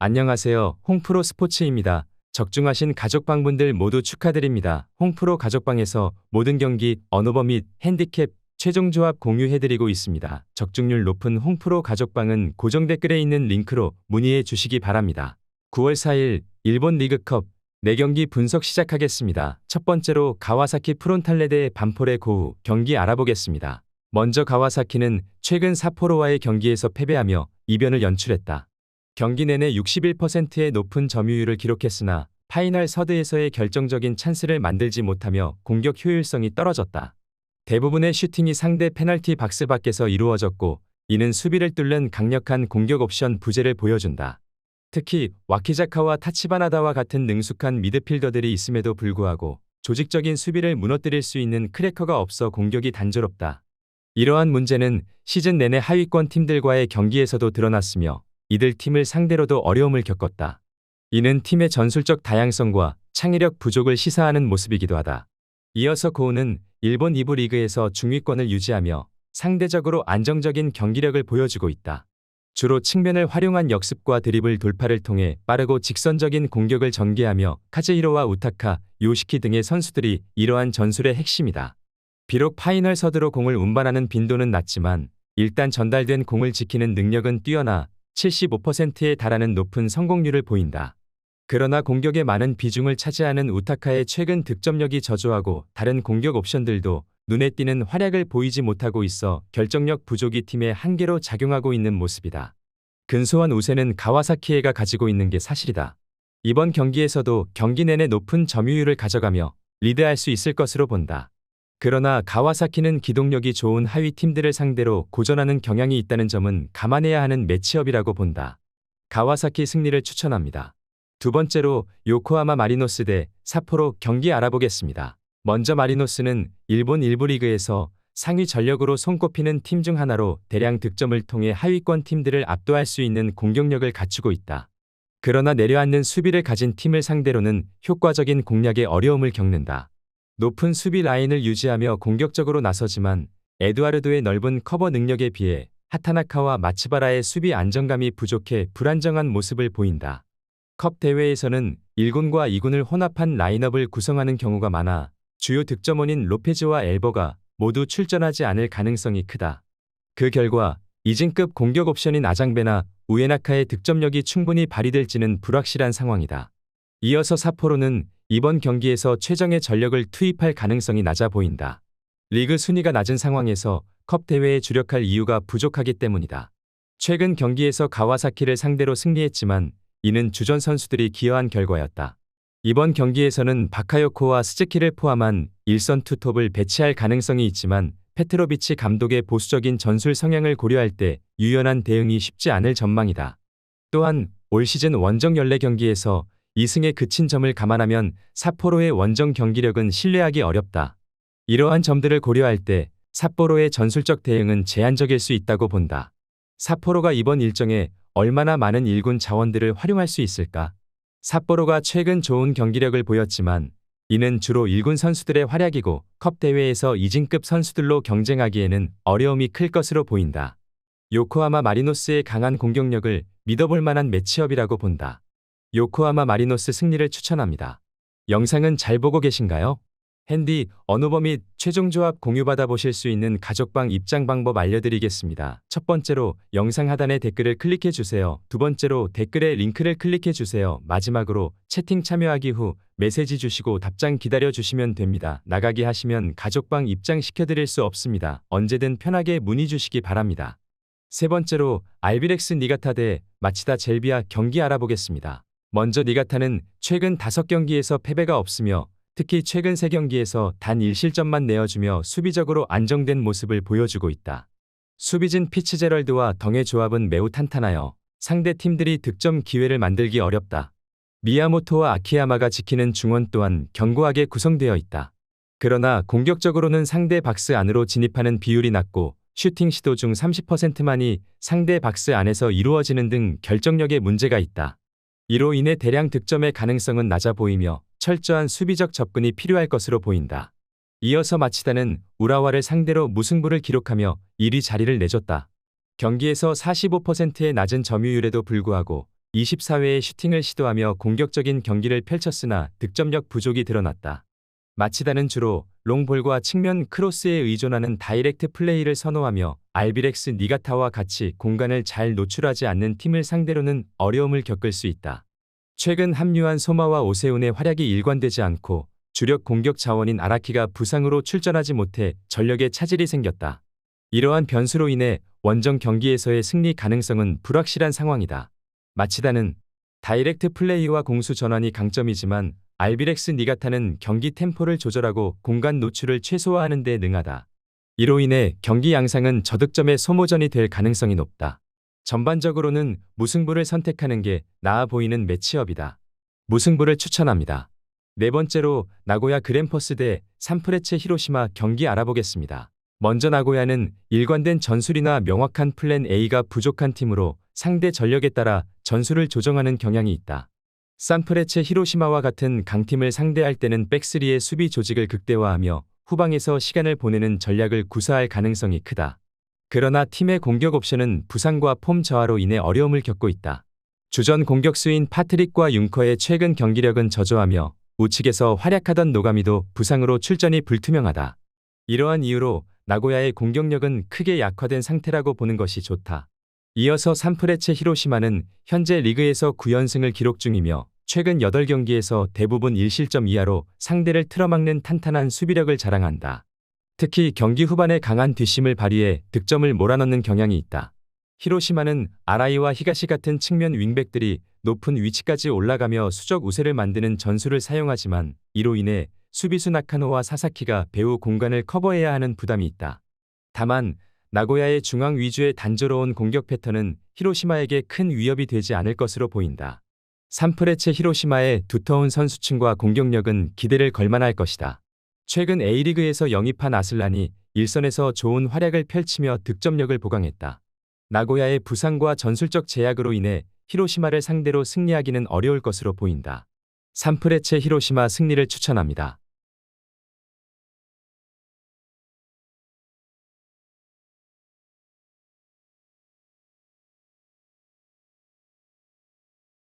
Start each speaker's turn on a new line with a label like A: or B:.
A: 안녕하세요. 홍프로 스포츠입니다. 적중하신 가족방분들 모두 축하드립니다. 홍프로 가족방에서 모든 경기, 언오버 및 핸디캡, 최종 조합 공유해드리고 있습니다. 적중률 높은 홍프로 가족방은 고정 댓글에 있는 링크로 문의해 주시기 바랍니다. 9월 4일 일본 리그컵 4경기 분석 시작하겠습니다. 첫 번째로 가와사키 프론탈레 대 반포레 고우 경기 알아보겠습니다. 먼저 가와사키는 최근 삿포로와의 경기에서 패배하며 이변을 연출했다. 경기 내내 61%의 높은 점유율을 기록했으나 파이널 서드에서의 결정적인 찬스를 만들지 못하며 공격 효율성이 떨어졌다. 대부분의 슈팅이 상대 페널티 박스 밖에서 이루어졌고 이는 수비를 뚫는 강력한 공격 옵션 부재를 보여준다. 특히 와키자카와 타치바나다와 같은 능숙한 미드필더들이 있음에도 불구하고 조직적인 수비를 무너뜨릴 수 있는 크래커가 없어 공격이 단조롭다. 이러한 문제는 시즌 내내 하위권 팀들과의 경기에서도 드러났으며 이들 팀을 상대로도 어려움을 겪었다. 이는 팀의 전술적 다양성과 창의력 부족을 시사하는 모습이기도 하다. 이어서 고우는 일본 2부 리그에서 중위권을 유지하며 상대적으로 안정적인 경기력을 보여주고 있다. 주로 측면을 활용한 역습과 드리블 돌파를 통해 빠르고 직선적인 공격을 전개하며 카즈히로와 우타카, 요시키 등의 선수들이 이러한 전술의 핵심이다. 비록 파이널 서드로 공을 운반하는 빈도는 낮지만 일단 전달된 공을 지키는 능력은 뛰어나 75%에 달하는 높은 성공률을 보인다. 그러나 공격에 많은 비중을 차지하는 우타카의 최근 득점력이 저조하고 다른 공격 옵션들도 눈에 띄는 활약을 보이지 못하고 있어 결정력 부족이 팀의 한계로 작용하고 있는 모습이다. 근소한 우세는 가와사키에가 가지고 있는 게 사실이다. 이번 경기에서도 경기 내내 높은 점유율을 가져가며 리드할 수 있을 것으로 본다. 그러나 가와사키는 기동력이 좋은 하위 팀들을 상대로 고전하는 경향이 있다는 점은 감안해야 하는 매치업이라고 본다. 가와사키 승리를 추천합니다. 두 번째로 요코하마 마리노스 대 삿포로 경기 알아보겠습니다. 먼저 마리노스는 일본 1부 리그에서 상위 전력으로 손꼽히는 팀 중 하나로 대량 득점을 통해 하위권 팀들을 압도할 수 있는 공격력을 갖추고 있다. 그러나 내려앉는 수비를 가진 팀을 상대로는 효과적인 공략에 어려움을 겪는다. 높은 수비 라인을 유지하며 공격적으로 나서지만 에두아르도의 넓은 커버 능력에 비해 하타나카와 마츠바라의 수비 안정감이 부족해 불안정한 모습을 보인다. 컵 대회에서는 1군과 2군을 혼합한 라인업을 구성하는 경우가 많아 주요 득점원인 로페즈와 엘버가 모두 출전하지 않을 가능성이 크다. 그 결과 이진급 공격 옵션인 아장베나 우에나카의 득점력이 충분히 발휘될지는 불확실한 상황이다. 이어서 삿포로는 이번 경기에서 최정의 전력을 투입할 가능성이 낮아 보인다. 리그 순위가 낮은 상황에서 컵 대회에 주력할 이유가 부족하기 때문이다. 최근 경기에서 가와사키를 상대로 승리했지만 이는 주전 선수들이 기여한 결과였다. 이번 경기에서는 바카요코와 스즈키를 포함한 일선 투톱을 배치할 가능성이 있지만 페트로비치 감독의 보수적인 전술 성향을 고려할 때 유연한 대응이 쉽지 않을 전망이다. 또한 올 시즌 원정 14경기에서 2승에 그친 점을 감안하면 삿포로의 원정 경기력은 신뢰하기 어렵다. 이러한 점들을 고려할 때 삿포로의 전술적 대응은 제한적일 수 있다고 본다. 삿포로가 이번 일정에 얼마나 많은 1군 자원들을 활용할 수 있을까? 삿포로가 최근 좋은 경기력을 보였지만 이는 주로 1군 선수들의 활약이고 컵 대회에서 이진급 선수들로 경쟁하기에는 어려움이 클 것으로 보인다. 요코하마 마리노스의 강한 공격력을 믿어볼 만한 매치업이라고 본다. 요코하마 마리노스 승리를 추천합니다. 영상은 잘 보고 계신가요? 핸디, 언오버 및 최종 조합 공유받아 보실 수 있는 가족방 입장 방법 알려드리겠습니다. 첫 번째로 영상 하단에 댓글을 클릭해 주세요. 두 번째로 댓글에 링크를 클릭해 주세요. 마지막으로 채팅 참여하기 후 메시지 주시고 답장 기다려 주시면 됩니다. 나가기 하시면 가족방 입장 시켜드릴 수 없습니다. 언제든 편하게 문의 주시기 바랍니다. 세 번째로 알비렉스 니가타 대 마치다 젤비아 경기 알아보겠습니다. 먼저 니가타는 최근 5경기에서 패배가 없으며 특히 최근 3경기에서 단 1실점만 내어주며 수비적으로 안정된 모습을 보여주고 있다. 수비진 피츠제럴드와 덩의 조합은 매우 탄탄하여 상대 팀들이 득점 기회를 만들기 어렵다. 미야모토와 아키야마가 지키는 중원 또한 견고하게 구성되어 있다. 그러나 공격적으로는 상대 박스 안으로 진입하는 비율이 낮고 슈팅 시도 중 30%만이 상대 박스 안에서 이루어지는 등 결정력에 문제가 있다. 이로 인해 대량 득점의 가능성은 낮아 보이며 철저한 수비적 접근이 필요할 것으로 보인다. 이어서 마치다는 우라와를 상대로 무승부를 기록하며 1위 자리를 내줬다. 경기에서 45%의 낮은 점유율에도 불구하고 24회의 슈팅을 시도하며 공격적인 경기를 펼쳤으나 득점력 부족이 드러났다. 마치다는 주로 롱볼과 측면 크로스에 의존하는 다이렉트 플레이를 선호하며 알비렉스 니가타와 같이 공간을 잘 노출하지 않는 팀을 상대로는 어려움을 겪을 수 있다. 최근 합류한 소마와 오세훈의 활약이 일관되지 않고 주력 공격 자원인 아라키가 부상으로 출전하지 못해 전력에 차질이 생겼다. 이러한 변수로 인해 원정 경기에서의 승리 가능성은 불확실한 상황이다. 마치다는 다이렉트 플레이와 공수 전환이 강점이지만 알비렉스 니가타는 경기 템포를 조절하고 공간 노출을 최소화하는 데 능하다. 이로 인해 경기 양상은 저득점의 소모전이 될 가능성이 높다. 전반적으로는 무승부를 선택하는 게 나아 보이는 매치업이다. 무승부를 추천합니다. 네 번째로 나고야 그랜퍼스 대 산프레체 히로시마 경기 알아보겠습니다. 먼저 나고야는 일관된 전술이나 명확한 플랜 A가 부족한 팀으로 상대 전력에 따라 전술을 조정하는 경향이 있다. 산프레체 히로시마와 같은 강팀을 상대할 때는 백스리의 수비 조직을 극대화하며 후방에서 시간을 보내는 전략을 구사할 가능성이 크다. 그러나 팀의 공격 옵션은 부상과 폼 저하로 인해 어려움을 겪고 있다. 주전 공격수인 파트릭과 융커의 최근 경기력은 저조하며 우측에서 활약하던 노가미도 부상으로 출전이 불투명하다. 이러한 이유로 나고야의 공격력은 크게 약화된 상태라고 보는 것이 좋다. 이어서 산프레체 히로시마는 현재 리그에서 9연승을 기록 중이며 최근 8경기에서 대부분 1실점 이하로 상대를 틀어막는 탄탄한 수비력을 자랑한다. 특히 경기 후반에 강한 뒷심을 발휘해 득점을 몰아넣는 경향이 있다. 히로시마는 아라이와 히가시 같은 측면 윙백들이 높은 위치까지 올라가며 수적 우세를 만드는 전술을 사용하지만 이로 인해 수비수 나카노와 사사키가 배후 공간을 커버해야 하는 부담이 있다. 다만 나고야의 중앙 위주의 단조로운 공격 패턴은 히로시마에게 큰 위협이 되지 않을 것으로 보인다. 산프레체 히로시마의 두터운 선수층과 공격력은 기대를 걸만할 것이다. 최근 A리그에서 영입한 아슬란이 일선에서 좋은 활약을 펼치며 득점력을 보강했다. 나고야의 부상과 전술적 제약으로 인해 히로시마를 상대로 승리하기는 어려울 것으로 보인다. 산프레체 히로시마 승리를 추천합니다.